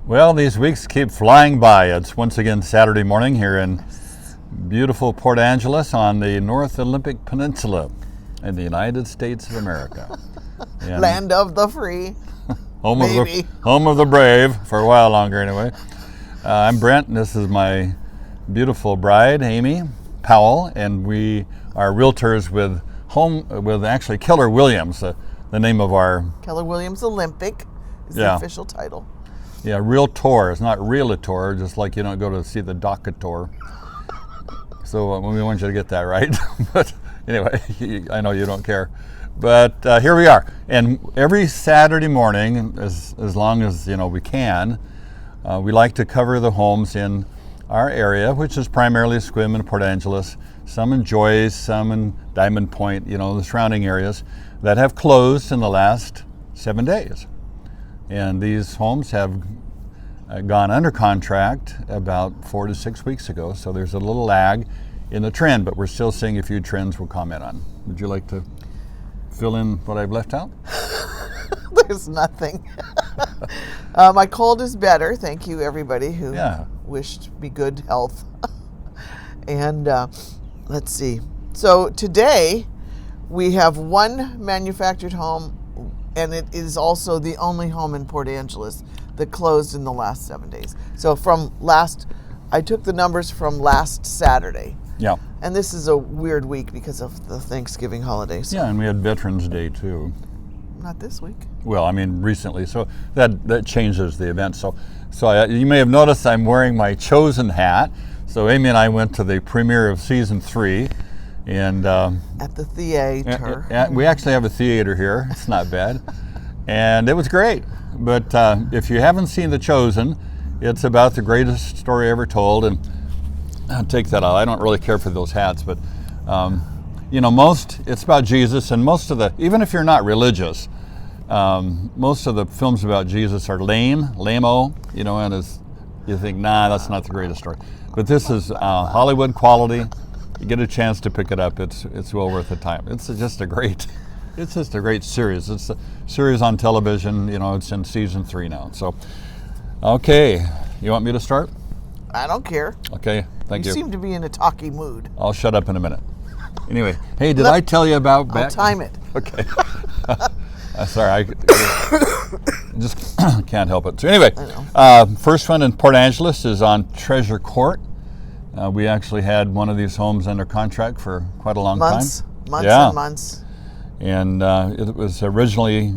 Well, these weeks keep flying by. It's once again Saturday morning here in beautiful Port Angeles on the North Olympic Peninsula in the United States of America. And Land of the free. home of the brave, for a while longer anyway. I'm Brent, and this is my beautiful bride, Amy Powell, and we are realtors with actually Keller Williams, the name of our... Keller Williams Olympic is the official title. Yeah, realtor. It's not realtor, just like you don't go to see the docator. So we want you to get that right. But anyway, I know you don't care. But here we are. And every Saturday morning, as long as we can, we like to cover the homes in our area, which is primarily Sequim and Port Angeles, some in Joyce, some in Diamond Point, the surrounding areas that have closed in the last 7 days. And these homes have gone under contract about 4 to 6 weeks ago, so there's a little lag in the trend, but we're still seeing a few trends we'll comment on. Would you like to fill in what I've left out? There's nothing. My cold is better. Thank you, everybody who wished me good health. And let's see. So today we have one manufactured home, and it is also the only home in Port Angeles that closed in the last 7 days. So I took the numbers from last Saturday. Yeah. And this is a weird week because of the Thanksgiving holidays. Yeah, and we had Veterans Day too. Not this week. Well, I mean recently, so that changes the event. So you may have noticed I'm wearing my Chosen hat. So Amy and I went to the premiere of season 3. And at the theater. We actually have a theater here. It's not bad. And it was great. But if you haven't seen The Chosen, it's about the greatest story ever told. And I'll take that out. I don't really care for those hats, but it's about Jesus, and even if you're not religious, most of the films about Jesus are lame-o, and you think, nah, that's not the greatest story. But this is Hollywood quality. You get a chance to pick it up. It's well worth the time. It's just a great series. It's a series on television. It's in season 3 now. So, okay, you want me to start? I don't care. Okay, thank you. You seem to be in a talky mood. I'll shut up in a minute. Anyway, hey, did I tell you about I'll time it. Okay. Sorry, I just can't help it. So anyway, first one in Port Angeles is on Treasure Court. We actually had one of these homes under contract for quite a long time. Months. And it was originally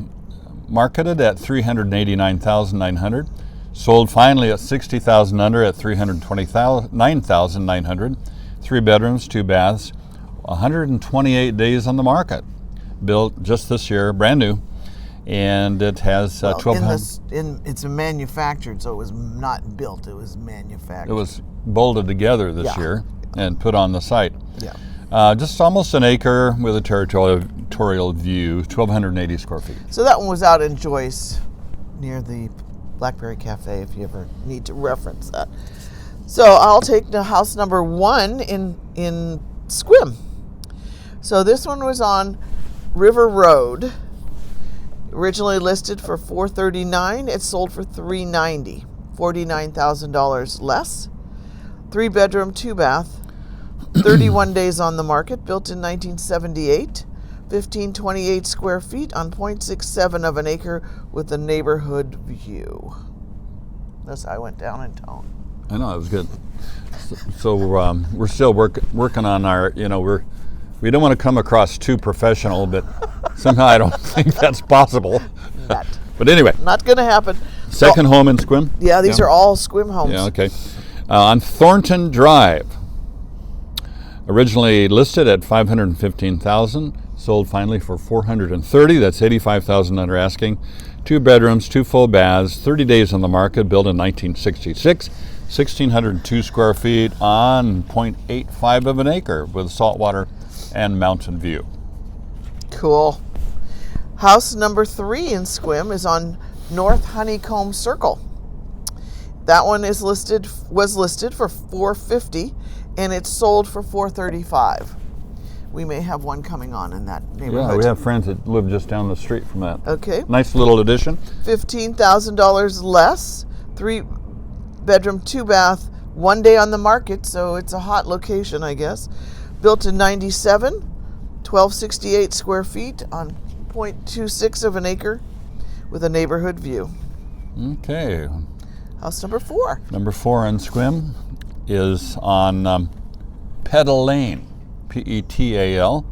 marketed at $389,900, sold finally at $60,000 under at $329,900. 3 bedrooms, 2 baths, 128 days on the market. Built just this year, brand new, and it has 1,200. It's manufactured, so it was not built. It was manufactured. It was bolted together this year and put on the site. Yeah. Just almost an acre with a territorial view, 1,280 square feet. So that one was out in Joyce, near the Blackberry Cafe, if you ever need to reference that. So I'll take the house number 1 in Sequim. So this one was on River Road. Originally listed for $439,000, it sold for $390,000, $49,000 less. 3 bedroom, 2 bath, 31 days on the market, built in 1978, 1,528 square feet on 0.67 of an acre with a neighborhood view. Thus, I went down in tone. I know, it was good. So we're still working on our, we don't want to come across too professional, but somehow I don't think that's possible. But anyway. Not going to happen. Second home in Sequim? Yeah, these are all Sequim homes. Yeah, okay. On Thornton Drive. Originally listed at $515,000, sold finally for $430,000. That's $85,000 under asking. 2 bedrooms, 2 full baths, 30 days on the market, built in 1966. 1,602 square feet on 0.85 of an acre with saltwater and mountain view. Cool. House number 3 in Sequim is on North Honeycomb Circle. That one was listed for $450,000, and it's sold for $435,000. We may have one coming on in that neighborhood. Yeah, we have friends that live just down the street from that. Okay. Nice little addition. $15,000 less, 3-bedroom, 2-bath, 1 day on the market, so it's a hot location, I guess. Built in 97, 1268 square feet on 0.26 of an acre with a neighborhood view. Okay. House number 4. Number 4 in Sequim is on Petal Lane, Petal,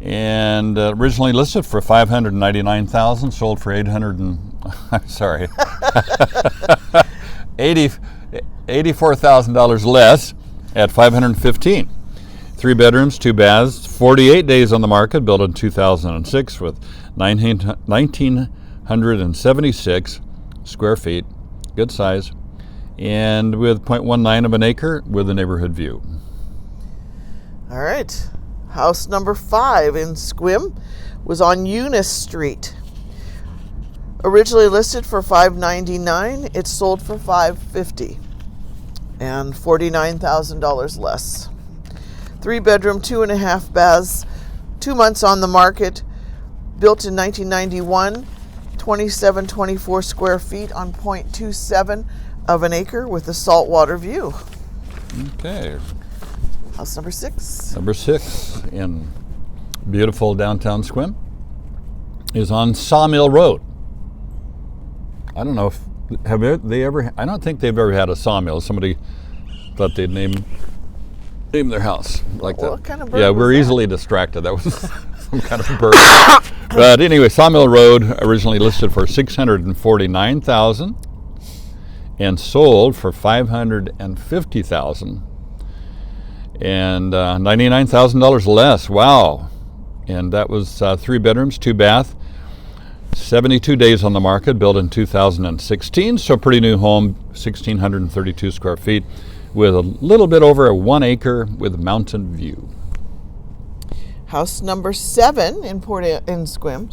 and originally listed for $599,000, sold for $84,000 less at $515,000. 3 bedrooms, 2 baths, 48 days on the market, built in 2006 with 1,976 square feet, good size, and with 0.19 of an acre with a neighborhood view. All right. House number 5 in Sequim was on Eunice Street. Originally listed for $599,000, it's sold for $550,000 and $49,000 less. 3-bedroom, 2.5 baths, 2 months on the market, built in 1991, 2724 square feet on 0.27 of an acre with a saltwater view. Okay. House number 6. Number 6 in beautiful downtown Sequim is on Sawmill Road. I don't know if I don't think they've ever had a sawmill. Somebody thought they'd name their house like that. What kind of bird Yeah, was we're that? easily distracted. That was some kind of bird. But anyway, Sawmill Road originally listed for $649,000 and sold for $550,000 and $99,000 less. Wow! And that was 3 bedrooms, 2 bath, 72 days on the market, built in 2016. So pretty new home, 1,632 square feet, with a little bit over 1 acre with mountain view. House number 7 in Sequim,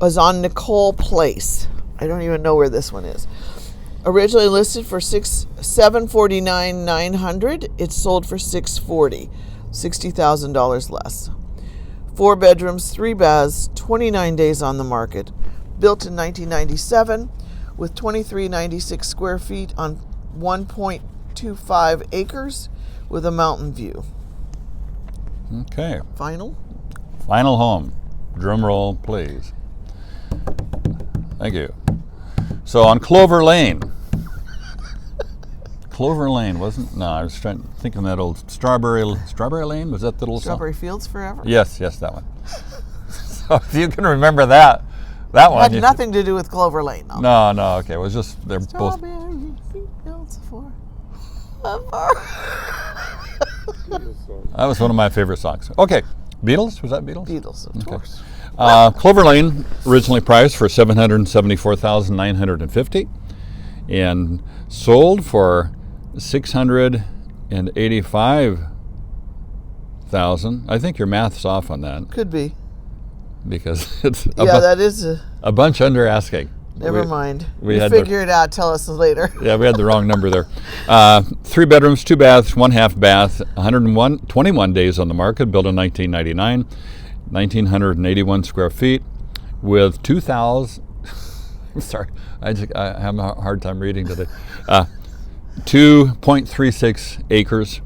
was on Nicole Place. I don't even know where this one is. Originally listed for $749,900, it's sold for $640,000, $60,000 less. 4 bedrooms, 3 baths, 29 days on the market. Built in 1997 with 2,396 square feet on 1.25 acres with a mountain view. Okay. Final home. Drum roll, please. Thank you. So on Clover Lane. Clover Lane wasn't? No, I was thinking that old Strawberry Lane. Was that the little Strawberry song? Fields Forever? Yes, that one. So if you can remember that one. Had nothing to do with Clover Lane. No, okay. It was just they're both. Strawberry Fields Forever. That was one of my favorite songs. Okay, Beatles? Was that Beatles? Beatles, of course. Clover Lane originally priced for $774,950 and sold for $685,000. I think your math's off on that Could be. because it's that is a bunch under asking. Never mind. we You had figure it out. Tell us later. Yeah, we had the wrong number there. 3 bedrooms, 2 baths, 1/2 bath, 21 days on the market, built in 1999, 1,981 square feet with 2,000. I'm sorry, I have a hard time reading today. 2.36 acres.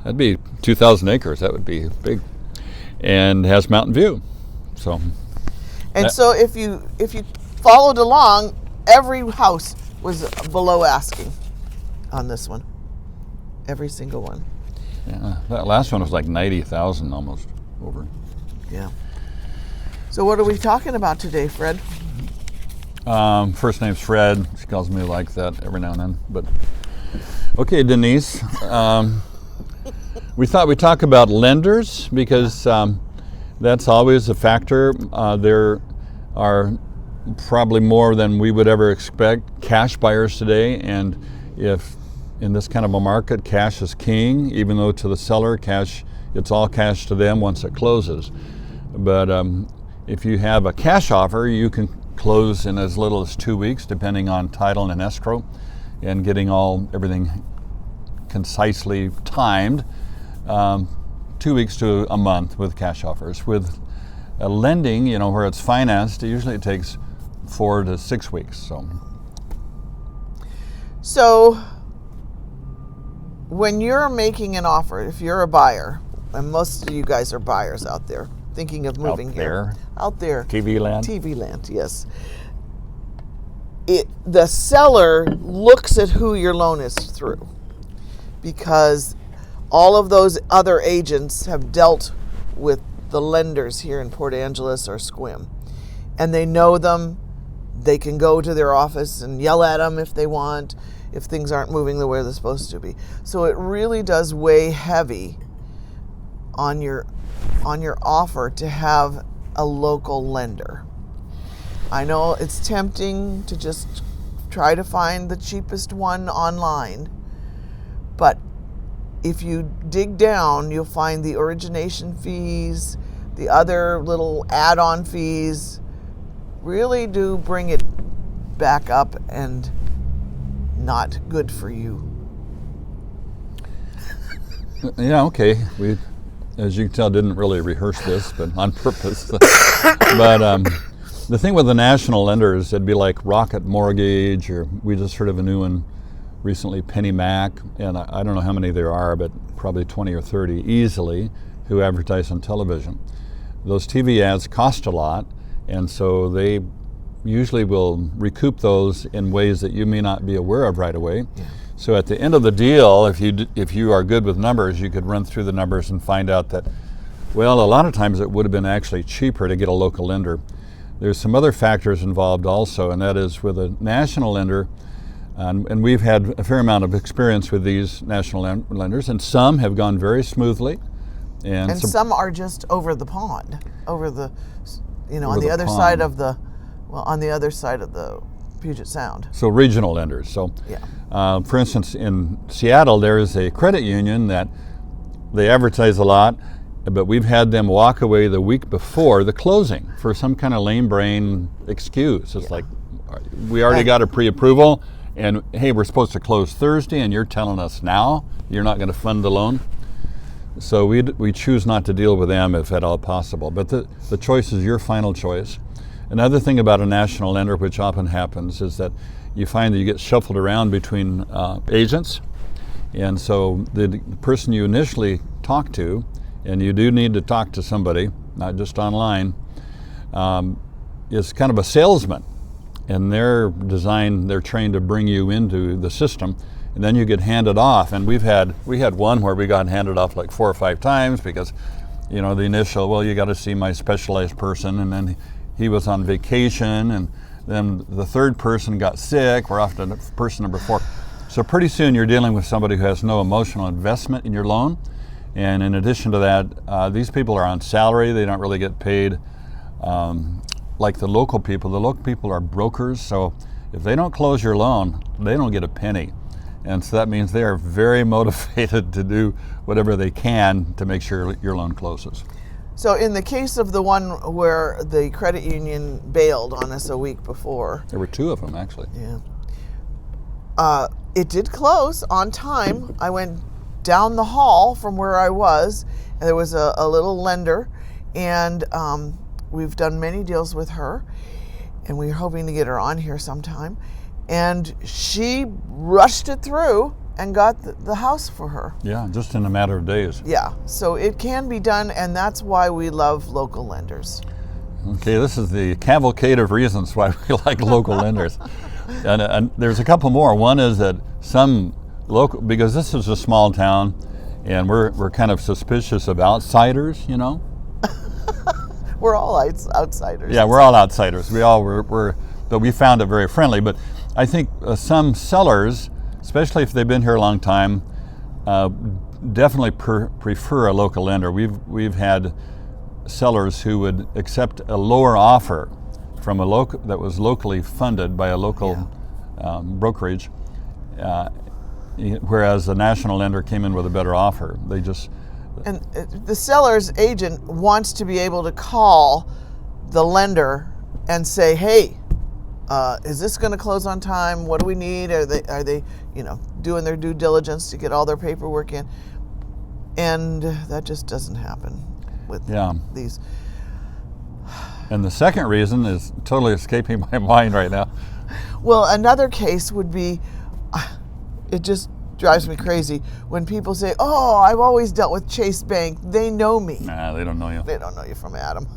That'd be 2,000 acres. That would be big, and has mountain view. So. And so if you followed along, every house was below asking on this one. Every single one. Yeah, that last one was like 90,000 almost over. Yeah. So what are we talking about today, Fred? First name's Fred. She calls me like that every now and then. But okay, Denise. We thought we'd talk about lenders because that's always a factor. There are probably more than we would ever expect cash buyers today, and if in this kind of a market, cash is king. Even though to the seller, it's all cash to them once it closes. But if you have a cash offer, you can close in as little as 2 weeks, depending on title and escrow, and getting everything concisely timed. 2 weeks to a month with cash offers. With lending, where it's financed, usually it takes 4 to 6 weeks. So So when you're making an offer, if you're a buyer, and most of you guys are buyers out there thinking of moving here. Out there. TV land? TV land, yes. The seller looks at who your loan is through, because all of those other agents have dealt with the lenders here in Port Angeles or Sequim, and they know them. They can go to their office and yell at them if they want, if things aren't moving the way they're supposed to be. So it really does weigh heavy on your offer to have a local lender. I know it's tempting to just try to find the cheapest one online, but if you dig down, you'll find the origination fees, the other little add-on fees really do bring it back up and not good for you. Yeah, okay. We, as you can tell, didn't really rehearse this, but on purpose. But the thing with the national lenders, it'd be like Rocket Mortgage, or we just heard of a new one recently, Penny Mac, and I don't know how many there are, but probably 20 or 30 easily, who advertise on television. Those TV ads cost a lot, and so they usually will recoup those in ways that you may not be aware of right away. Yeah. So at the end of the deal, if you are good with numbers, you could run through the numbers and find out that, well, a lot of times it would have been actually cheaper to get a local lender. There's some other factors involved also, and that is with a national lender, and we've had a fair amount of experience with these national lenders, and some have gone very smoothly. And some are just over the pond, on the other side of the, on the other side of the Puget Sound. So regional lenders. So, yeah. For instance, in Seattle, there is a credit union that they advertise a lot, but we've had them walk away the week before the closing for some kind of lame brain excuse. It's like, we already got a pre-approval, and hey, we're supposed to close Thursday, and you're telling us now you're not going to fund the loan. So we choose not to deal with them if at all possible. But the choice is your final choice. Another thing about a national lender, which often happens, is that you find that you get shuffled around between agents. And so the person you initially talk to, and you do need to talk to somebody, not just online, is kind of a salesman. And they're trained to bring you into the system, and then you get handed off. And we had one where we got handed off like 4 or 5 times because, the initial, well, you got to see my specialized person, and then he was on vacation, and then the third person got sick. We're off to person number 4. So pretty soon you're dealing with somebody who has no emotional investment in your loan. And in addition to that, these people are on salary. They don't really get paid like the local people. The local people are brokers, so if they don't close your loan, they don't get a penny. And so that means they are very motivated to do whatever they can to make sure your loan closes. So in the case of the one where the credit union bailed on us a week before. There were 2 of them, actually. Yeah. It did close on time. I went down the hall from where I was, and there was a little lender, and we've done many deals with her, and we're hoping to get her on here sometime. And she rushed it through and got the house for her. Yeah, just in a matter of days. Yeah, so it can be done, and that's why we love local lenders. Okay, this is the cavalcade of reasons why we like local lenders. And there's a couple more. One is that some local, because this is a small town, and we're kind of suspicious of outsiders, We're all outsiders. Yeah, we're all outsiders. We all were, but we found it very friendly. But I think some sellers, especially if they've been here a long time, definitely prefer a local lender. We've had sellers who would accept a lower offer from a local that was locally funded by a local brokerage, whereas the national lender came in with a better offer. And the seller's agent wants to be able to call the lender and say, hey, is this going to close on time? What do we need? Are they doing their due diligence to get all their paperwork in? And that just doesn't happen with these. And the second reason is totally escaping my mind right now. Well, another case would be, it just drives me crazy when people say, "Oh, I've always dealt with Chase Bank. They know me." Nah, they don't know you. They don't know you from Adam.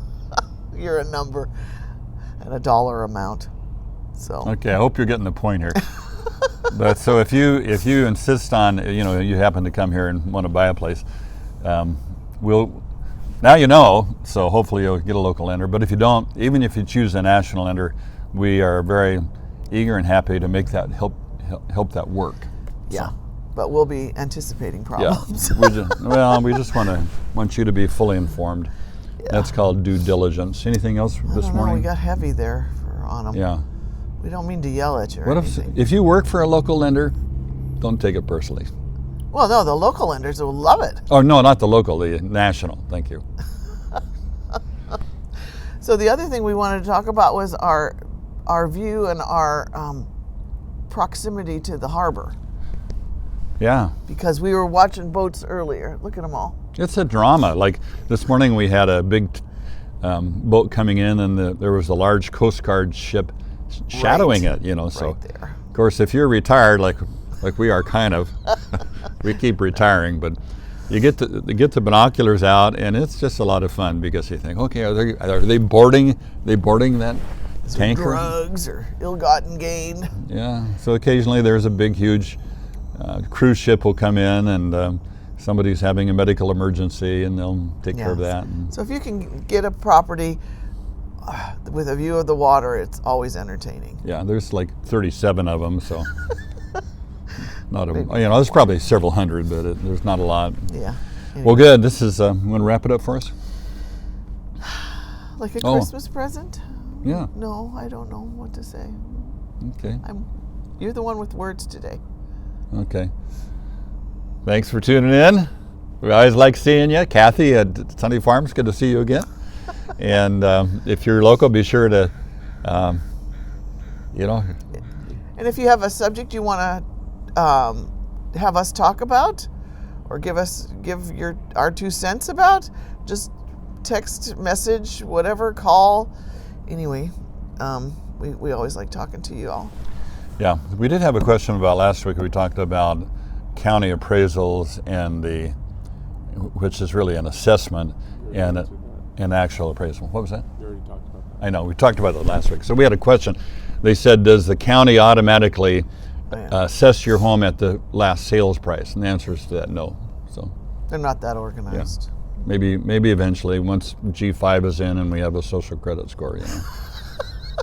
You're a number and a dollar amount. So Okay, I hope you're getting the point here. But so if you insist on, you happen to come here and want to buy a place, now you know, so hopefully you'll get a local lender. But if you don't, even if you choose a national lender, we are very eager and happy to make that help that work. yeah, but we'll be anticipating Yeah, problems. we just want you to be fully informed. Yeah. That's called due diligence. Anything else I this don't know, morning? we got heavy there on them. Yeah. We don't mean to yell at you or What anything. if you work for a local lender, don't take it personally. Well, no, the local lenders will love it. Oh no, not the local, the national. Thank you. So the other thing we wanted to talk about was our view and our proximity to the harbor, Yeah. because we were watching boats earlier. Look at them all. It's a drama. Like this morning, we had a big boat coming in, and there was a large Coast Guard ship shadowing Right. it. So, Right there. of course, if you're retired, like we are, kind of, we keep retiring, but you get the binoculars out, and it's just a lot of fun because you think, okay, are they boarding that tanker? Drugs or ill-gotten gain. Yeah. So occasionally there's a big, huge cruise ship will come in, and somebody's having a medical emergency, and they'll take care of Yes. that. And So if you can get a property with a view of the water, it's always entertaining. yeah, there's like 37 of them, so not a, there's probably several hundred, but there's not a lot. Yeah. Well, good. This is. You want to wrap it up for us? Like a Oh. Christmas present? Yeah. No, I don't know what to say. Okay. You're the one with words today. Okay. Thanks for tuning in. We always like seeing you, Kathy at Sunny Farms. Good to see you again. And if you're local, be sure to, And if you have a subject you want to have us talk about, or give our 2 cents about, just text, message, whatever, call. Anyway, we always like talking to you all. Yeah, we did have a question about last week. We talked about county appraisals which is really an assessment and an actual appraisal. What was that? You already talked about that. I know, we talked about that last week. So we had a question. They said, does the county automatically assess your home at the last sales price? And the answer is to that, no. So They're not that organized. maybe eventually, once G5 is in and we have a social credit score,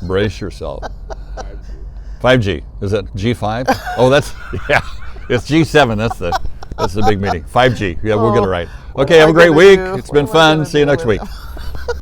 brace yourself. 5G. Is it G5? Oh, it's G7. That's the big meeting. 5G. Yeah, we'll get it right. Okay, have a great week. It's been fun. See you next week.